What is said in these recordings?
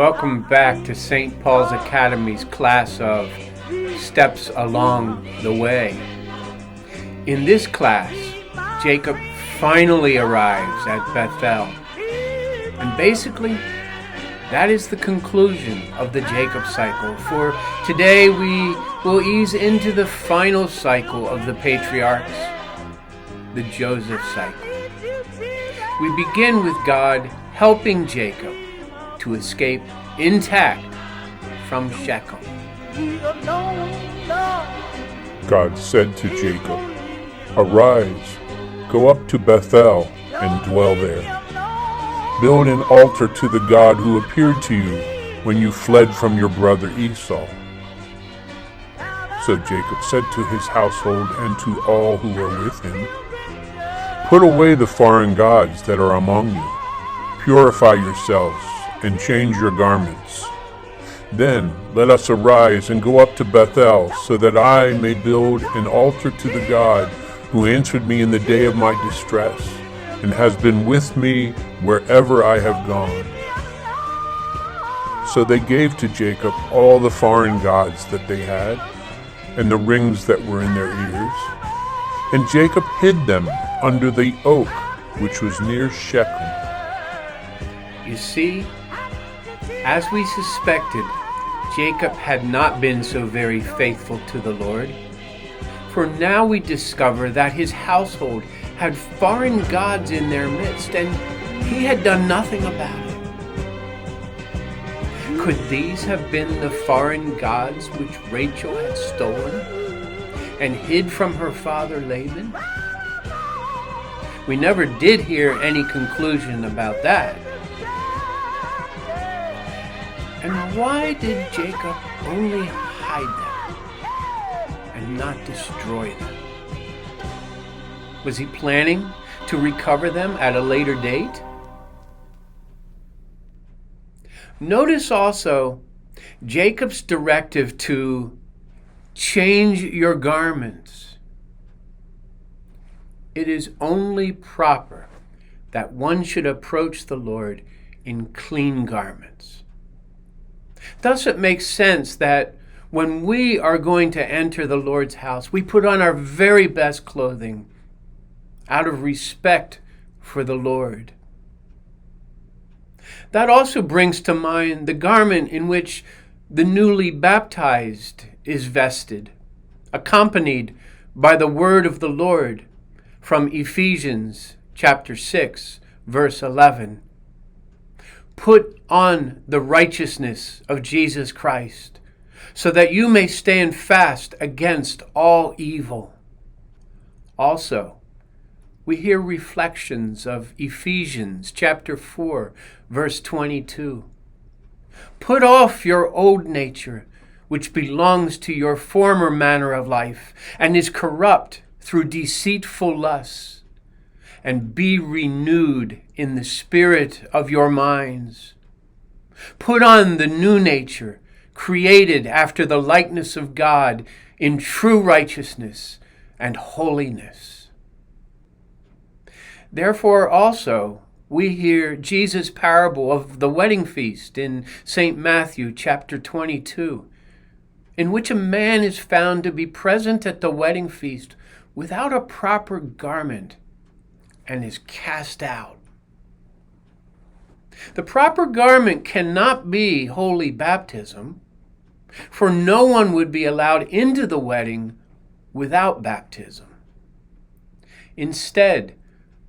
Welcome back to St. Paul's Academy's class of Steps Along the Way. In this class, Jacob finally arrives at Bethel. And basically, that is the conclusion of the Jacob cycle. For today, we will ease into the final cycle of the patriarchs, the Joseph cycle. We begin with God helping Jacob to escape intact from Shechem. God said to Jacob, "Arise, go up to Bethel and dwell there. Build an altar to the God who appeared to you when you fled from your brother Esau." So Jacob said to his household and to all who were with him, "Put away the foreign gods that are among you. Purify yourselves and change your garments. Then let us arise and go up to Bethel, so that I may build an altar to the God who answered me in the day of my distress, and has been with me wherever I have gone." So they gave to Jacob all the foreign gods that they had, and the rings that were in their ears. And Jacob hid them under the oak which was near Shechem. You see, as we suspected, Jacob had not been so very faithful to the Lord. For now we discover that his household had foreign gods in their midst, and he had done nothing about it. Could these have been the foreign gods which Rachel had stolen and hid from her father Laban? We never did hear any conclusion about that. And why did Jacob only hide them and not destroy them? Was he planning to recover them at a later date? Notice also Jacob's directive to change your garments. It is only proper that one should approach the Lord in clean garments. Thus it makes sense that when we are going to enter the Lord's house, we put on our very best clothing out of respect for the Lord. That also brings to mind the garment in which the newly baptized is vested, accompanied by the word of the Lord from Ephesians chapter 6, verse 11. Put on the righteousness of Jesus Christ, so that you may stand fast against all evil. Also, we hear reflections of Ephesians chapter 4, verse 22. Put off your old nature, which belongs to your former manner of life, and is corrupt through deceitful lusts, and be renewed in the spirit of your minds. Put on the new nature, created after the likeness of God in true righteousness and holiness. Therefore also we hear Jesus' parable of the wedding feast in St. Matthew chapter 22, in which a man is found to be present at the wedding feast without a proper garment and is cast out. The proper garment cannot be holy baptism, for no one would be allowed into the wedding without baptism. Instead,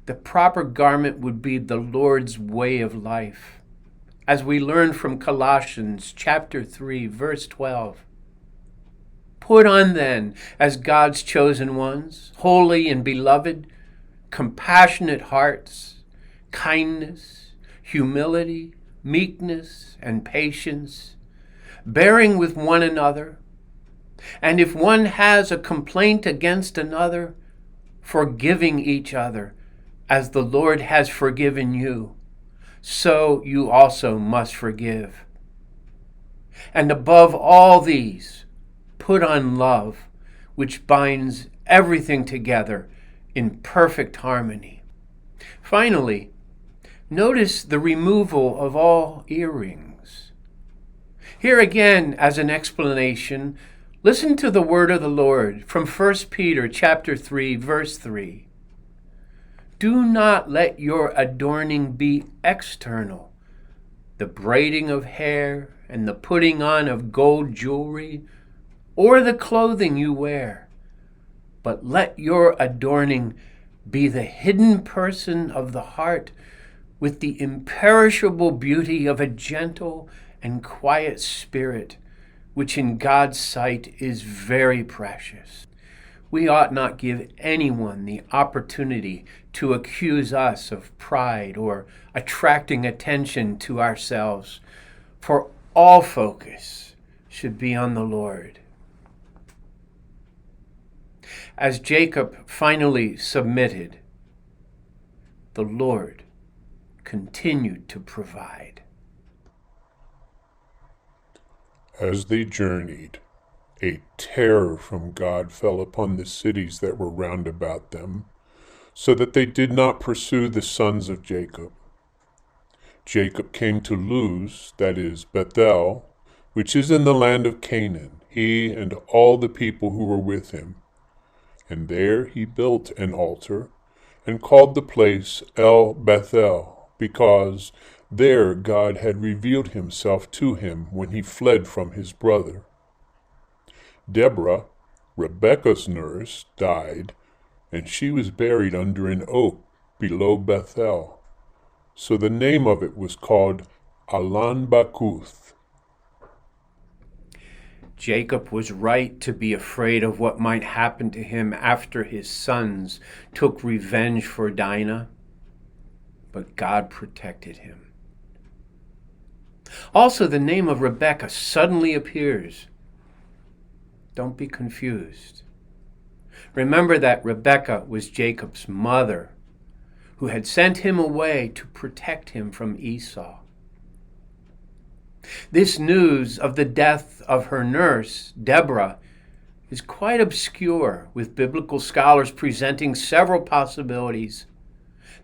the proper garment would be the Lord's way of life, as we learn from Colossians chapter 3, verse 12. Put on then, as God's chosen ones, holy and beloved, compassionate hearts, kindness, humility, meekness, and patience, bearing with one another, and if one has a complaint against another, forgiving each other, as the Lord has forgiven you, so you also must forgive. And above all these, put on love, which binds everything together in perfect harmony. Finally, notice the removal of all earrings. Here again, as an explanation, listen to the word of the Lord from 1 Peter chapter 3, verse 3. Do not let your adorning be external, the braiding of hair and the putting on of gold jewelry, or the clothing you wear, but let your adorning be the hidden person of the heart with the imperishable beauty of a gentle and quiet spirit, which in God's sight is very precious. We ought not give anyone the opportunity to accuse us of pride or attracting attention to ourselves, for all focus should be on the Lord. As Jacob finally submitted, the Lord continued to provide. As they journeyed, a terror from God fell upon the cities that were round about them, so that they did not pursue the sons of Jacob. Jacob came to Luz, that is, Bethel, which is in the land of Canaan, he and all the people who were with him. And there he built an altar, and called the place El Bethel, because there God had revealed himself to him when he fled from his brother. Deborah, Rebekah's nurse, died, and she was buried under an oak below Bethel. So the name of it was called Alan Bakuth. Jacob was right to be afraid of what might happen to him after his sons took revenge for Dinah, but God protected him. Also, the name of Rebekah suddenly appears. Don't be confused. Remember that Rebekah was Jacob's mother, who had sent him away to protect him from Esau. This news of the death of her nurse, Deborah, is quite obscure, with biblical scholars presenting several possibilities,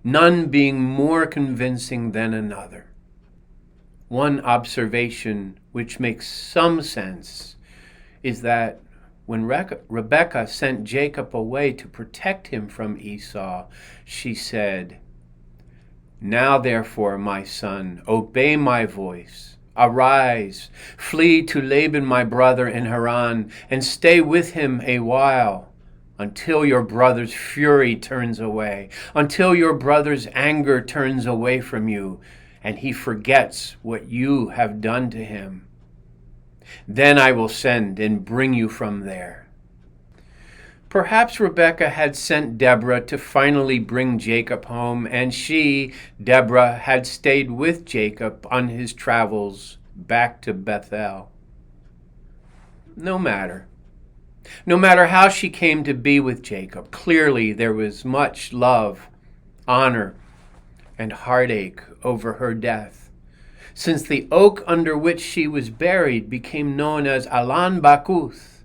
none being more convincing than another. One observation which makes some sense is that when Rebekah sent Jacob away to protect him from Esau, she said, "Now therefore, my son, obey my voice. Arise, flee to Laban my brother in Haran, and stay with him a while, until your brother's fury turns away, until your brother's anger turns away from you, and he forgets what you have done to him. Then I will send and bring you from there." Perhaps Rebekah had sent Deborah to finally bring Jacob home, and she, Deborah, had stayed with Jacob on his travels back to Bethel. No matter how she came to be with Jacob, clearly there was much love, honor, and heartache over her death, since the oak under which she was buried became known as Alan Bakuth,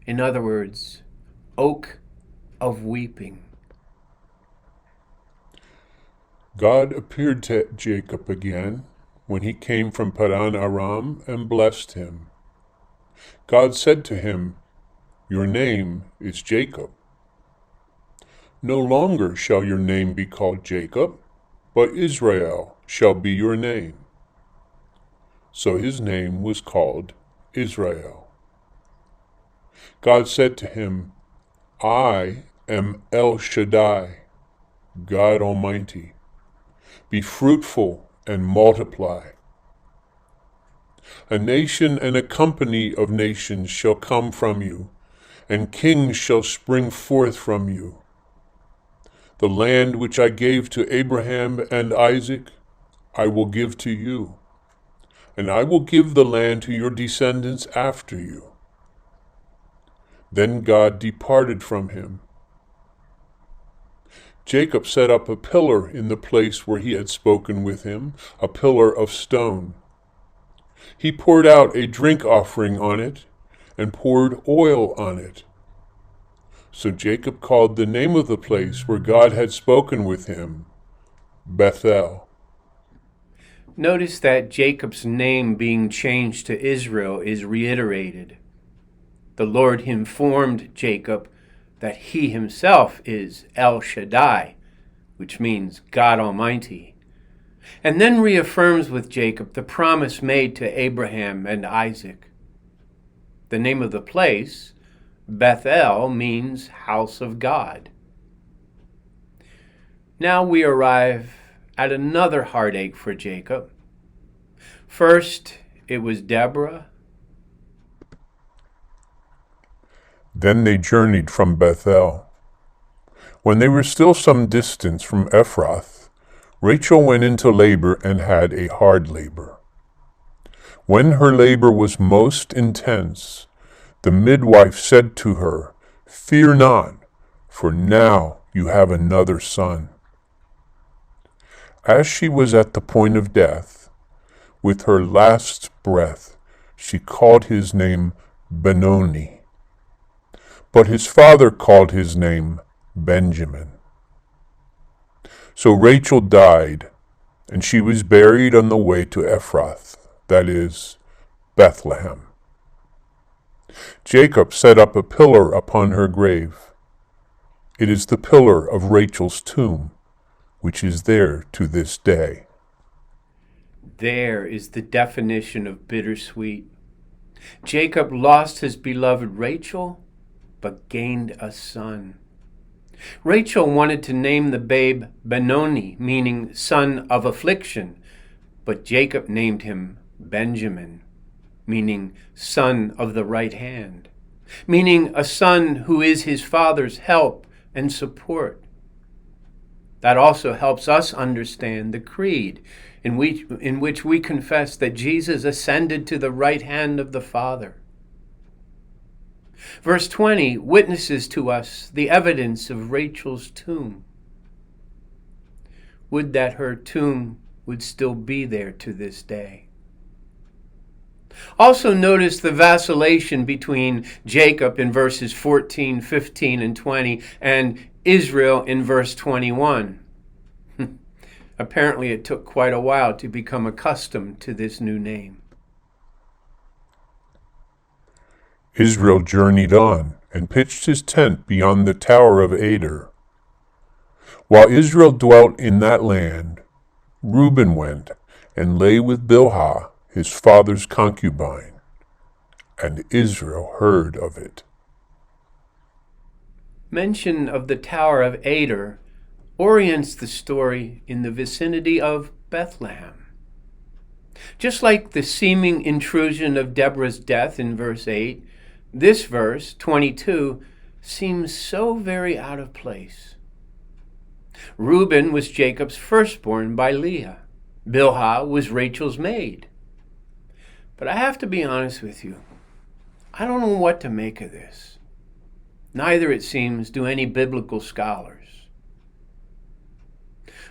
in other words, Oak of Weeping. God appeared to Jacob again when he came from Padan Aram and blessed him. God said to him, "Your name is Jacob. No longer shall your name be called Jacob, but Israel shall be your name." So his name was called Israel. God said to him, "I am El Shaddai, God Almighty. Be fruitful and multiply. A nation and a company of nations shall come from you, and kings shall spring forth from you. The land which I gave to Abraham and Isaac, I will give to you, and I will give the land to your descendants after you." Then God departed from him. Jacob set up a pillar in the place where he had spoken with him, a pillar of stone. He poured out a drink offering on it and poured oil on it. So Jacob called the name of the place where God had spoken with him, Bethel. Notice that Jacob's name being changed to Israel is reiterated. The Lord informed Jacob that he himself is El Shaddai, which means God Almighty, and then reaffirms with Jacob the promise made to Abraham and Isaac. The name of the place, Bethel, means house of God. Now we arrive at another heartache for Jacob. First, it was Deborah. Then they journeyed from Bethel. When they were still some distance from Ephrath, Rachel went into labor and had a hard labor. When her labor was most intense, the midwife said to her, "Fear not, for now you have another son." As she was at the point of death, with her last breath, she called his name Benoni. But his father called his name Benjamin. So Rachel died, and she was buried on the way to Ephrath, that is, Bethlehem. Jacob set up a pillar upon her grave. It is the pillar of Rachel's tomb, which is there to this day. There is the definition of bittersweet. Jacob lost his beloved Rachel, but gained a son. Rachel wanted to name the babe Benoni, meaning son of affliction, but Jacob named him Benjamin, meaning son of the right hand, meaning a son who is his father's help and support. That also helps us understand the creed in which we confess that Jesus ascended to the right hand of the Father. Verse 20 witnesses to us the evidence of Rachel's tomb. Would that her tomb would still be there to this day. Also notice the vacillation between Jacob in verses 14, 15, and 20 and Israel in verse 21. Apparently it took quite a while to become accustomed to this new name. Israel journeyed on and pitched his tent beyond the tower of Ader. While Israel dwelt in that land, Reuben went and lay with Bilhah, his father's concubine, and Israel heard of it. Mention of the Tower of Ader orients the story in the vicinity of Bethlehem. Just like the seeming intrusion of Deborah's death in verse 8, this verse, 22, seems so very out of place. Reuben was Jacob's firstborn by Leah. Bilhah was Rachel's maid. But I have to be honest with you. I don't know what to make of this. Neither, it seems, do any biblical scholars.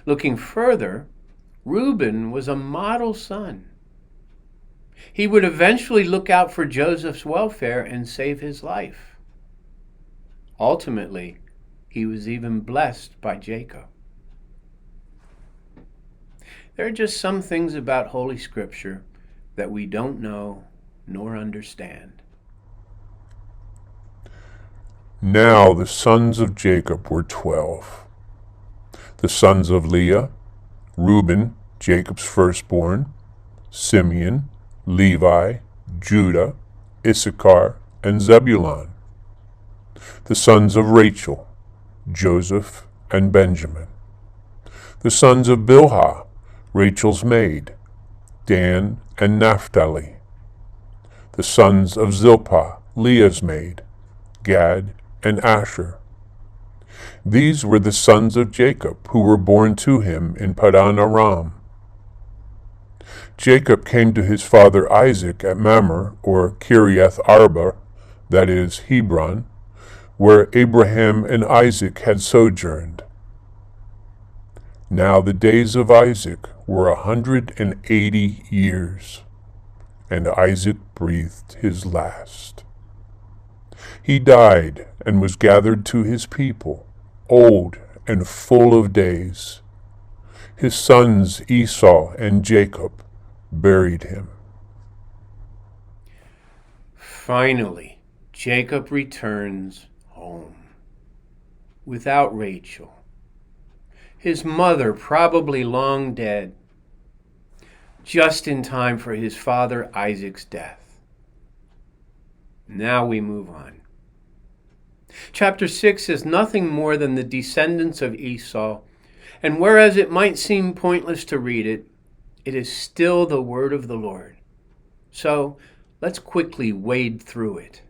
Looking further, Reuben was a model son. He would eventually look out for Joseph's welfare and save his life. Ultimately, he was even blessed by Jacob. There are just some things about Holy Scripture that we don't know nor understand. Now the sons of Jacob were 12. The sons of Leah, Reuben, Jacob's firstborn, Simeon, Levi, Judah, Issachar, and Zebulun. The sons of Rachel, Joseph and Benjamin. The sons of Bilhah, Rachel's maid, Dan and Naphtali. The sons of Zilpah, Leah's maid, Gad and Asher. These were the sons of Jacob who were born to him in Paddan Aram. Jacob came to his father Isaac at Mamre, or Kiriath Arba, that is, Hebron, where Abraham and Isaac had sojourned. Now the days of Isaac were 180 years, and Isaac breathed his last. He died and was gathered to his people, old and full of days. His sons Esau and Jacob buried him. Finally, Jacob returns home without Rachel, his mother probably long dead, just in time for his father Isaac's death. Now we move on. Chapter 6 is nothing more than the descendants of Esau, and whereas it might seem pointless to read it, it is still the word of the Lord. So let's quickly wade through it.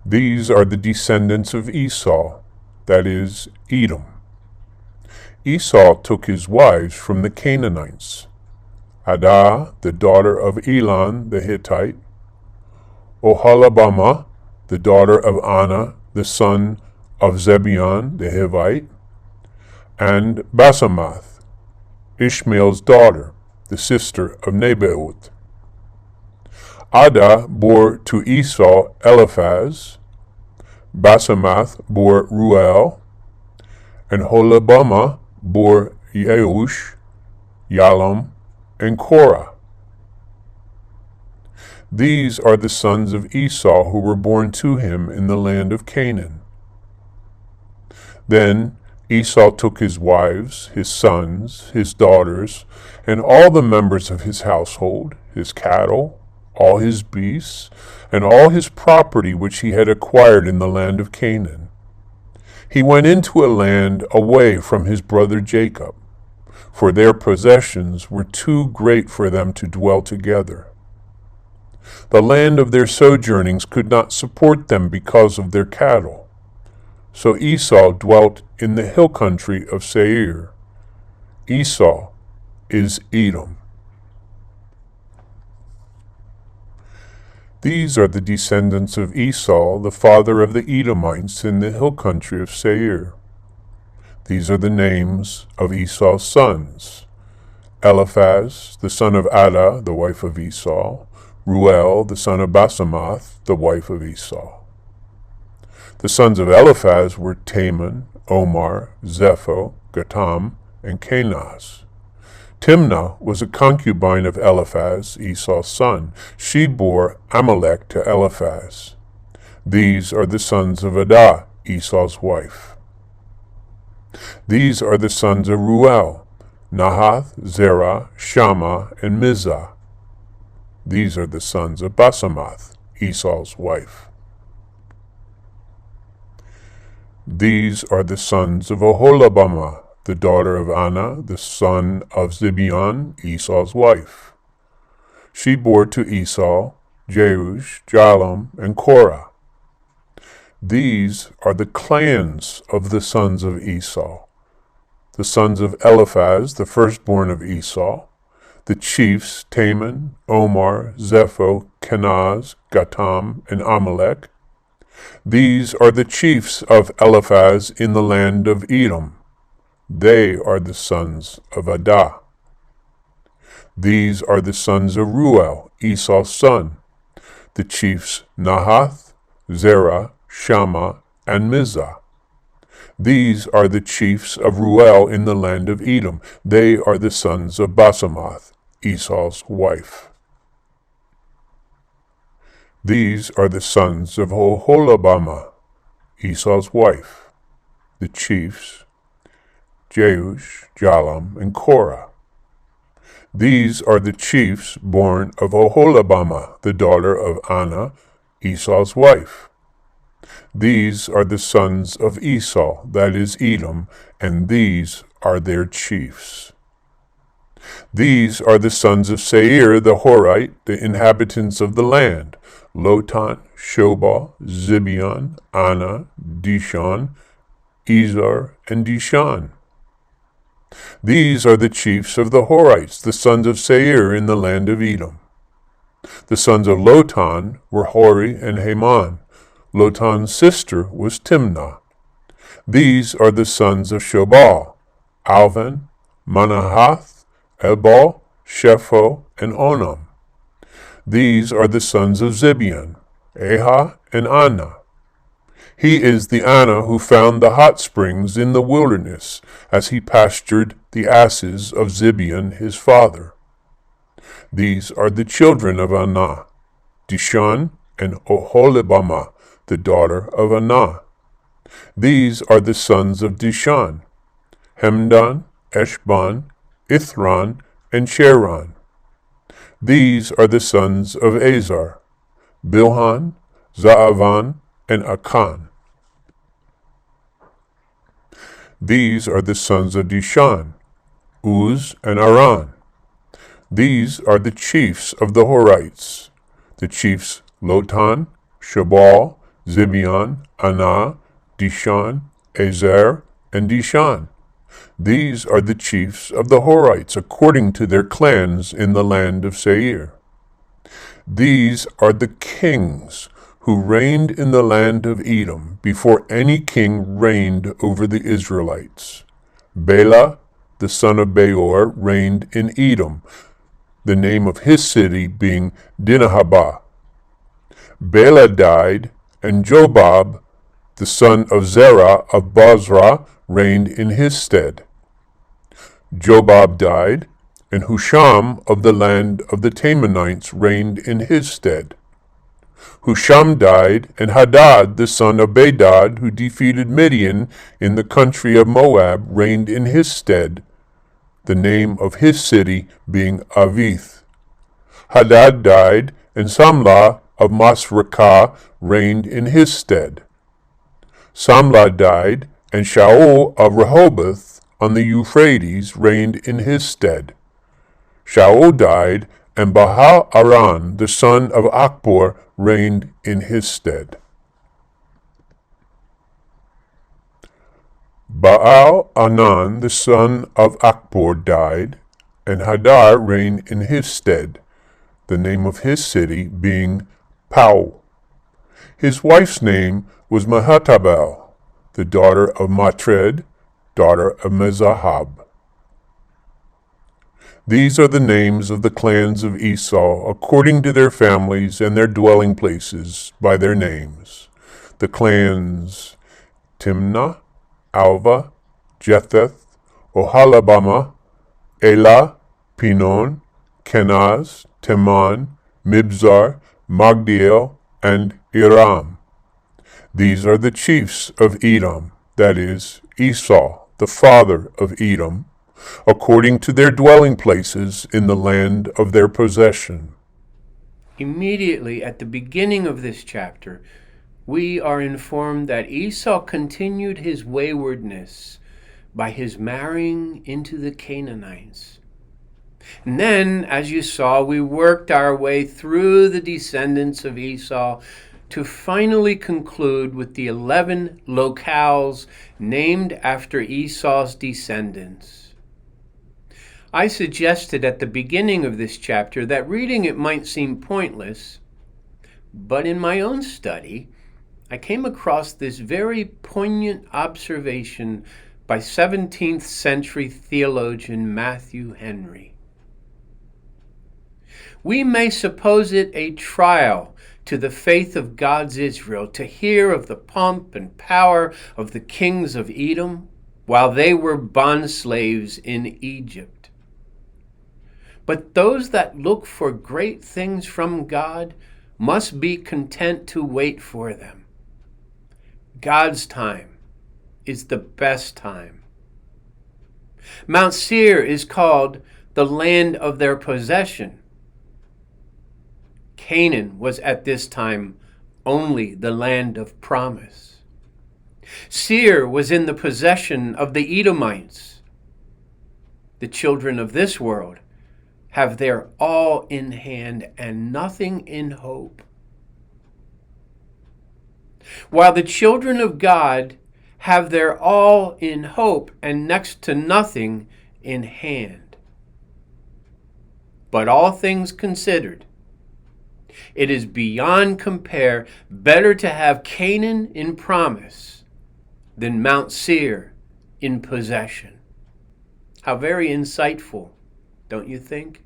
These are the descendants of Esau, that is, Edom. Esau took his wives from the Canaanites, Adah, the daughter of Elon the Hittite, Oholibamah, the daughter of Anah, the son of Zibeon the Hivite, and Basemath, Ishmael's daughter, the sister of Nebaioth. Adah bore to Esau Eliphaz, Basemath bore Ruel, and Oholibamah bore Yeush, Yalam, and Korah. These are the sons of Esau who were born to him in the land of Canaan. Then Esau took his wives, his sons, his daughters, and all the members of his household, his cattle, all his beasts, and all his property which he had acquired in the land of Canaan. He went into a land away from his brother Jacob, for their possessions were too great for them to dwell together. The land of their sojournings could not support them because of their cattle. So Esau dwelt in the hill country of Seir. Esau is Edom. These are the descendants of Esau, the father of the Edomites in the hill country of Seir. These are the names of Esau's sons: Eliphaz, the son of Adah, the wife of Esau; Ruel, the son of Basemath, the wife of Esau. The sons of Eliphaz were Taman, Omar, Zepho, Gatam, and Kenaz. Timnah was a concubine of Eliphaz, Esau's son. She bore Amalek to Eliphaz. These are the sons of Adah, Esau's wife. These are the sons of Ruel: Nahath, Zerah, Shammah, and Mizah. These are the sons of Basemath, Esau's wife. These are the sons of Oholibamah, the daughter of Anah, the son of Zibeon, Esau's wife. She bore to Esau Jeush, Jalam, and Korah. These are the clans of the sons of Esau: the sons of Eliphaz, the firstborn of Esau, the chiefs Taman, Omar, Zepho, Kenaz, Gatam, and Amalek. These are the chiefs of Eliphaz in the land of Edom. They are the sons of Adah. These are the sons of Ruel, Esau's son, the chiefs Nahath, Zerah, Shammah, and Mizah. These are the chiefs of Ruel in the land of Edom. They are the sons of Basemath, Esau's wife. These are the sons of Oholibamah, Esau's wife, the chiefs Jeush, Jalam, and Korah. These are the chiefs born of Oholibamah, the daughter of Anah, Esau's wife. These are the sons of Esau, that is Edom, and these are their chiefs. These are the sons of Seir the Horite, the inhabitants of the land: Lotan, Shobal, Zibeon, Anah, Dishon, Ezer, and Dishan. These are the chiefs of the Horites, the sons of Seir in the land of Edom. The sons of Lotan were Hori and Haman. Lotan's sister was Timnah. These are the sons of Shobal: Alvan, Manahath, Ebal, Shepho, and Onam. These are the sons of Zibeon: Ahah and Anah. He is the Anna who found the hot springs in the wilderness as he pastured the asses of Zibeon his father. These are the children of Anah, Dishan and Oholibamah, the daughter of Anah. These are the sons of Dishan, Hemdan, Eshban, Ithran, and Cheran. These are the sons of Azar, Bilhan, Zaavan, and Akan. These are the sons of Dishan, Uz and Aran. These are the chiefs of the Horites, the chiefs Lotan, Shabal, Zibeon, Anah, Dishan, Ezer, and Dishan. These are the chiefs of the Horites according to their clans in the land of Seir. These are the kings who reigned in the land of Edom before any king reigned over the Israelites. Bela, the son of Beor, reigned in Edom, the name of his city being Dinahaba. Bela died, and Jobab, the son of Zerah of Bozrah, reigned in his stead. Jobab died, and Husham of the land of the Temanites reigned in his stead. Husham died, and Hadad, the son of Bedad, who defeated Midian in the country of Moab, reigned in his stead, the name of his city being Avith. Hadad died, and Samlah of Masrekah reigned in his stead. Samlah died, and Shaul of Rehoboth on the Euphrates reigned in his stead. Shaul died, and Baal-Aran, the son of Achbor, reigned in his stead. Baal-Anan, the son of Achbor, died, and Hadar reigned in his stead, the name of his city being Pau. His wife's name was Mehetabel, the daughter of Matred, daughter of Mezahab. These are the names of the clans of Esau, according to their families and their dwelling places, by their names. The clans Timnah, Alva, Jetheth, Oholibamah, Elah, Pinon, Kenaz, Teman, Mibzar, Magdiel, and Iram. These are the chiefs of Edom, that is, Esau, the father of Edom, according to their dwelling places in the land of their possession. Immediately at the beginning of this chapter, we are informed that Esau continued his waywardness by his marrying into the Canaanites. And then, as you saw, we worked our way through the descendants of Esau to finally conclude with the 11 locales named after Esau's descendants. I suggested at the beginning of this chapter that reading it might seem pointless, but in my own study, I came across this very poignant observation by 17th century theologian Matthew Henry. We may suppose it a trial to the faith of God's Israel to hear of the pomp and power of the kings of Edom while they were bondslaves in Egypt. But those that look for great things from God must be content to wait for them. God's time is the best time. Mount Seir is called the land of their possession. Canaan was at this time only the land of promise. Seir was in the possession of the Edomites. The children of this world have their all in hand and nothing in hope, while the children of God have their all in hope and next to nothing in hand. But all things considered, it is beyond compare better to have Canaan in promise than Mount Seir in possession. How very insightful, don't you think?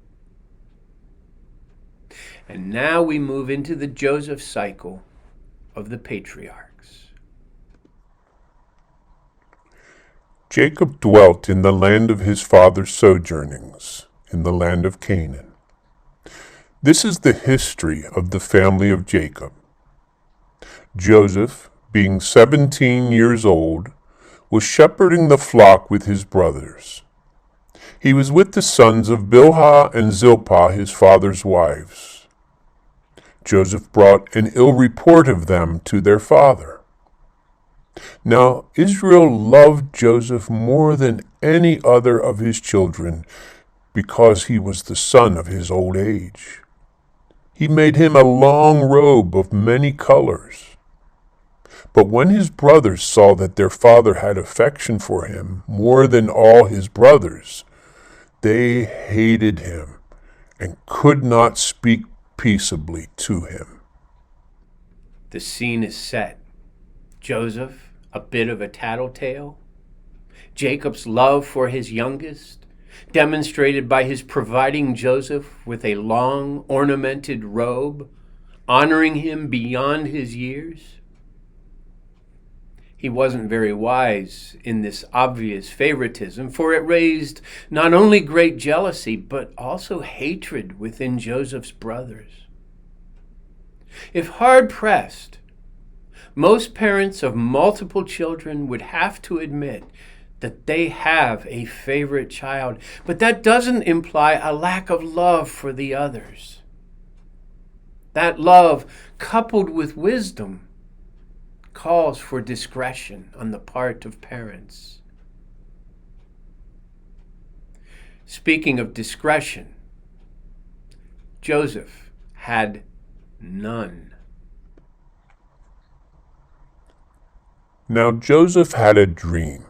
And now we move into the Joseph cycle of the patriarchs. Jacob dwelt in the land of his father's sojournings, in the land of Canaan. This is the history of the family of Jacob. Joseph, being 17 years old, was shepherding the flock with his brothers. He was with the sons of Bilhah and Zilpah, his father's wives. Joseph brought an ill report of them to their father. Now Israel loved Joseph more than any other of his children, because he was the son of his old age. He made him a long robe of many colors. But when his brothers saw that their father had affection for him more than all his brothers, they hated him and could not speak peaceably to him. The scene is set. Joseph, a bit of a tattletale. Jacob's love for his youngest, demonstrated by his providing Joseph with a long, ornamented robe, honoring him beyond his years. He wasn't very wise in this obvious favoritism, for it raised not only great jealousy, but also hatred within Joseph's brothers. If hard-pressed, most parents of multiple children would have to admit that they have a favorite child, but that doesn't imply a lack of love for the others. That love, coupled with wisdom, calls for discretion on the part of parents. Speaking of discretion, Joseph had none. Now Joseph had a dream,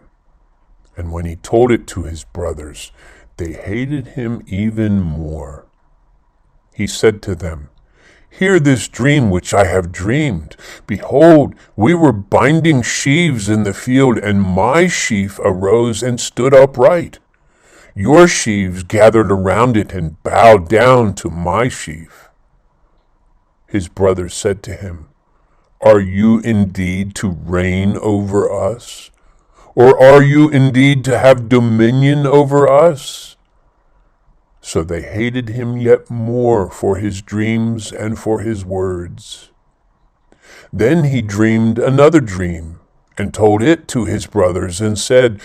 and when he told it to his brothers, they hated him even more. He said to them, "Hear this dream which I have dreamed. Behold, we were binding sheaves in the field, and my sheaf arose and stood upright. Your sheaves gathered around it and bowed down to my sheaf." His brothers said to him, "Are you indeed to reign over us? Or are you indeed to have dominion over us?" So they hated him yet more for his dreams and for his words. Then he dreamed another dream, and told it to his brothers, and said,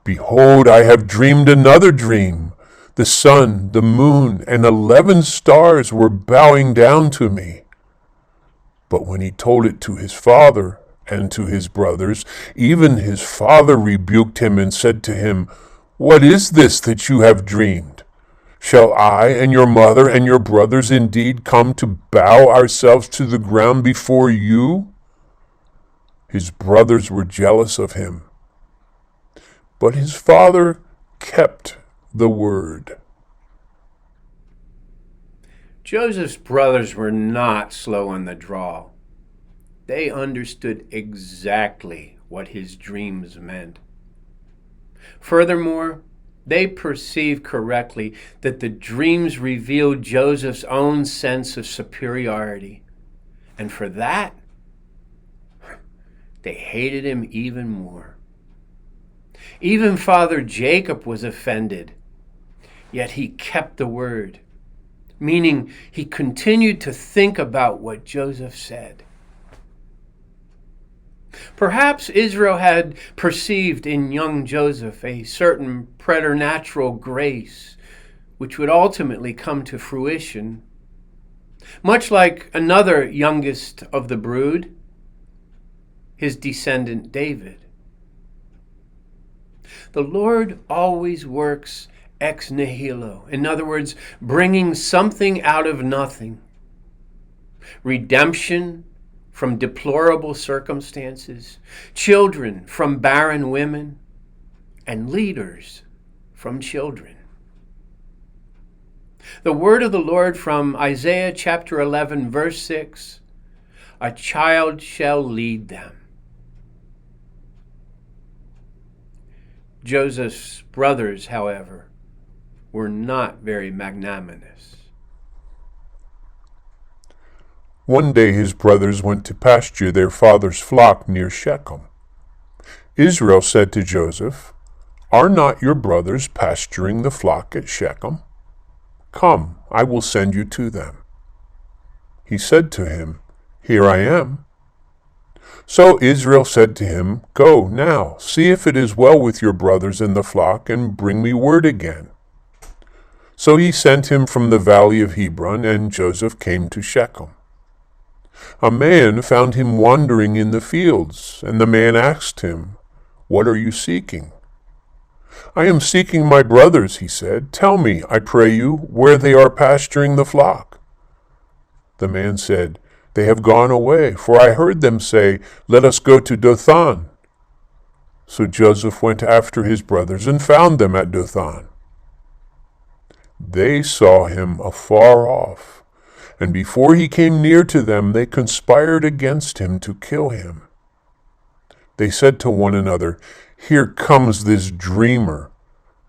"Behold, I have dreamed another dream. The sun, the moon, and 11 stars were bowing down to me." But when he told it to his father and to his brothers, even his father rebuked him and said to him, "What is this that you have dreamed? Shall I and your mother and your brothers indeed come to bow ourselves to the ground before you?" His brothers were jealous of him, but his father kept the word. Joseph's brothers were not slow on the draw. They understood exactly what his dreams meant. Furthermore, they perceived correctly that the dreams revealed Joseph's own sense of superiority. And for that, they hated him even more. Even Father Jacob was offended, yet he kept the word, meaning he continued to think about what Joseph said. Perhaps Israel had perceived in young Joseph a certain preternatural grace which would ultimately come to fruition, much like another youngest of the brood, his descendant David. The Lord always works ex nihilo, in other words, bringing something out of nothing. Redemption from deplorable circumstances, children from barren women, and leaders from children. The word of the Lord from Isaiah chapter 11, verse 6, "A child shall lead them." Joseph's brothers, however, were not very magnanimous. One day his brothers went to pasture their father's flock near Shechem. Israel said to Joseph, Are not your brothers pasturing the flock at Shechem? Come, I will send you to them. He said to him, Here I am. So Israel said to him, Go now, see if it is well with your brothers in the flock, and bring me word again. So he sent him from the valley of Hebron, and Joseph came to Shechem. A man found him wandering in the fields, and the man asked him, What are you seeking? I am seeking my brothers, he said. Tell me, I pray you, where they are pasturing the flock. The man said, They have gone away, for I heard them say, Let us go to Dothan. So Joseph went after his brothers and found them at Dothan. They saw him afar off, and before he came near to them, they conspired against him to kill him. They said to one another, Here comes this dreamer.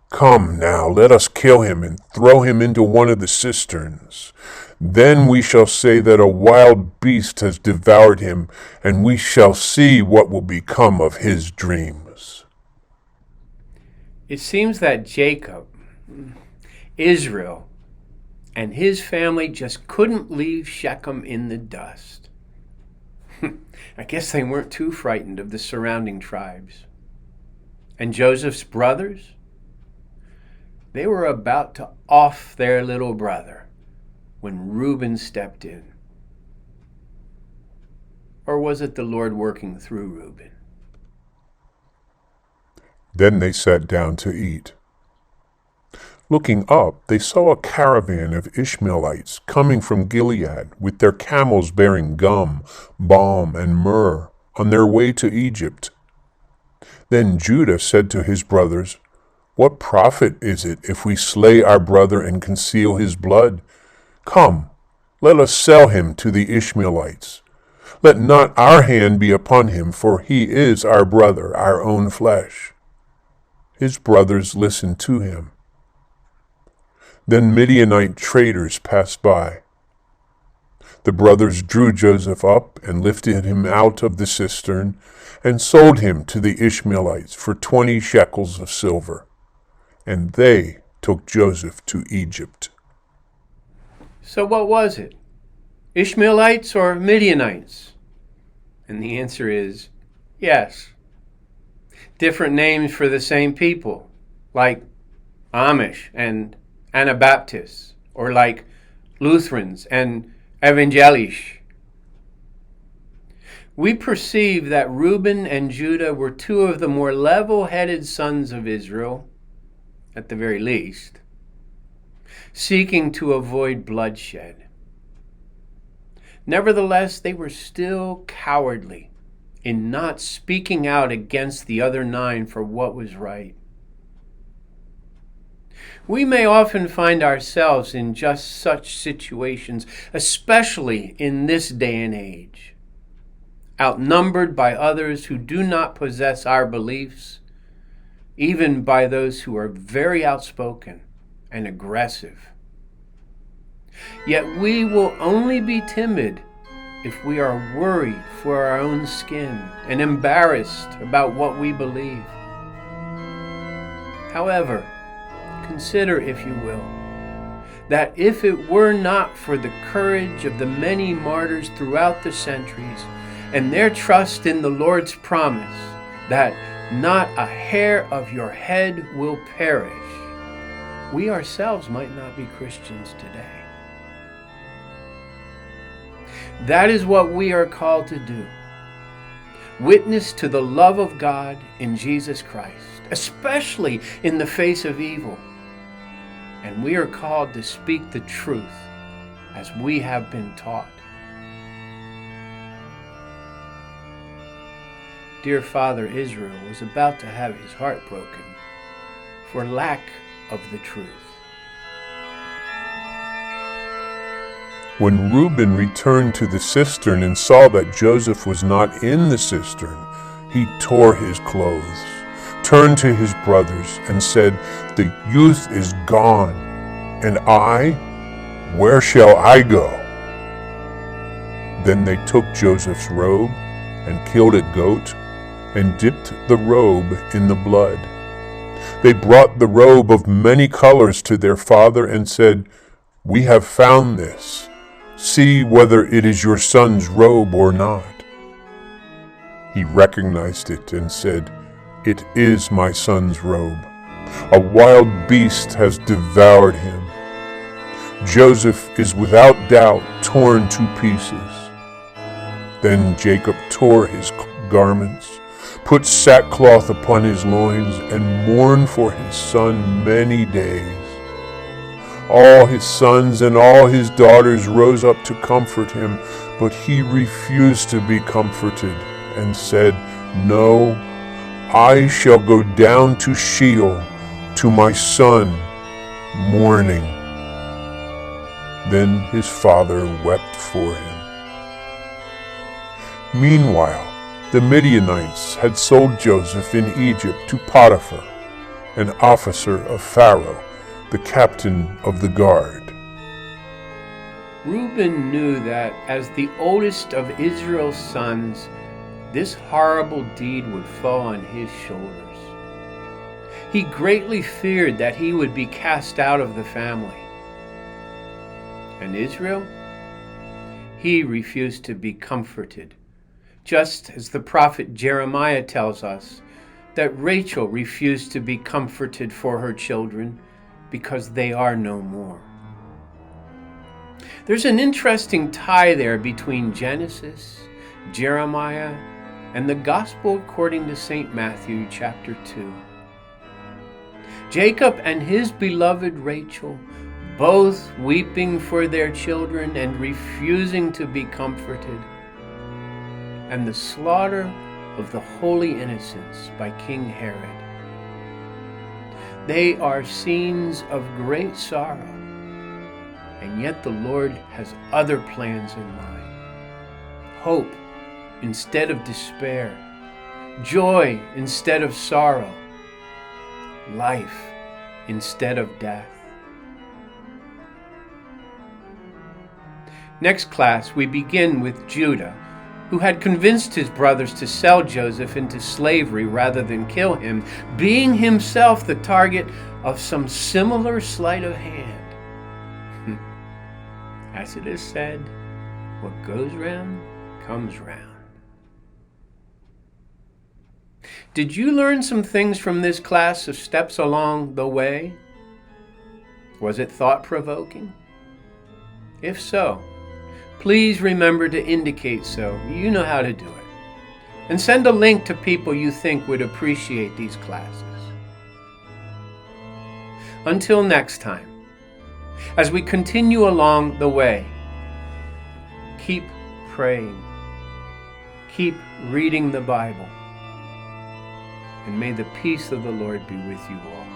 Come now, let us kill him and throw him into one of the cisterns. Then we shall say that a wild beast has devoured him, and we shall see what will become of his dreams. It seems that Jacob, Israel, and his family just couldn't leave Shechem in the dust. I guess they weren't too frightened of the surrounding tribes. And Joseph's brothers? They were about to off their little brother when Reuben stepped in. Or was it the Lord working through Reuben? Then they sat down to eat. Looking up, they saw a caravan of Ishmaelites coming from Gilead with their camels bearing gum, balm, and myrrh on their way to Egypt. Then Judah said to his brothers, What profit is it if we slay our brother and conceal his blood? Come, let us sell him to the Ishmaelites. Let not our hand be upon him, for he is our brother, our own flesh. His brothers listened to him. Then Midianite traders passed by. The brothers drew Joseph up and lifted him out of the cistern and sold him to the Ishmaelites for 20 shekels of silver. And they took Joseph to Egypt. So what was it? Ishmaelites or Midianites? And the answer is yes. Different names for the same people, like Amish and Anabaptists, or like Lutherans and Evangelisch. We perceive that Reuben and Judah were two of the more level-headed sons of Israel, at the very least, seeking to avoid bloodshed. Nevertheless, they were still cowardly in not speaking out against the other 9 for what was right. We may often find ourselves in just such situations, especially in this day and age, outnumbered by others who do not possess our beliefs, even by those who are very outspoken and aggressive. Yet we will only be timid if we are worried for our own skin and embarrassed about what we believe. However, consider, if you will, that if it were not for the courage of the many martyrs throughout the centuries and their trust in the Lord's promise that not a hair of your head will perish, we ourselves might not be Christians today. That is what we are called to do. Witness to the love of God in Jesus Christ, especially in the face of evil. And we are called to speak the truth as we have been taught. Dear Father Israel was about to have his heart broken for lack of the truth. When Reuben returned to the cistern and saw that Joseph was not in the cistern, he tore his clothes, turned to his brothers, and said, "The youth is gone, and I, where shall I go?" Then they took Joseph's robe and killed a goat and dipped the robe in the blood They brought the robe of many colors to their father and said, "We have found this. See whether it is your son's robe or not." He recognized it and said, "It is my son's robe. A wild beast has devoured him. Joseph is without doubt torn to pieces." Then Jacob tore his garments, put sackcloth upon his loins, and mourned for his son many days. All his sons and all his daughters rose up to comfort him, but he refused to be comforted and said, "No, I shall go down to Sheol to my son, mourning." Then his father wept for him. Meanwhile, the Midianites had sold Joseph in Egypt to Potiphar, an officer of Pharaoh, the captain of the guard. Reuben knew that as the oldest of Israel's sons, this horrible deed would fall on his shoulders. He greatly feared that he would be cast out of the family. And Israel? He refused to be comforted, just as the prophet Jeremiah tells us that Rachel refused to be comforted for her children because they are no more. There's an interesting tie there between Genesis, Jeremiah, and the Gospel according to St. Matthew chapter 2. Jacob and his beloved Rachel, both weeping for their children and refusing to be comforted, and the slaughter of the holy innocents by King Herod. They are scenes of great sorrow, and yet the Lord has other plans in mind. Hope instead of despair, joy instead of sorrow, life instead of death. Next class, we begin with Judah, who had convinced his brothers to sell Joseph into slavery rather than kill him, being himself the target of some similar sleight of hand. As it is said, what goes round comes round. Did you learn some things from this class of steps along the way? Was it thought-provoking? If so, please remember to indicate so. You know how to do it. And send a link to people you think would appreciate these classes. Until next time, as we continue along the way, keep praying, keep reading the Bible, and may the peace of the Lord be with you all.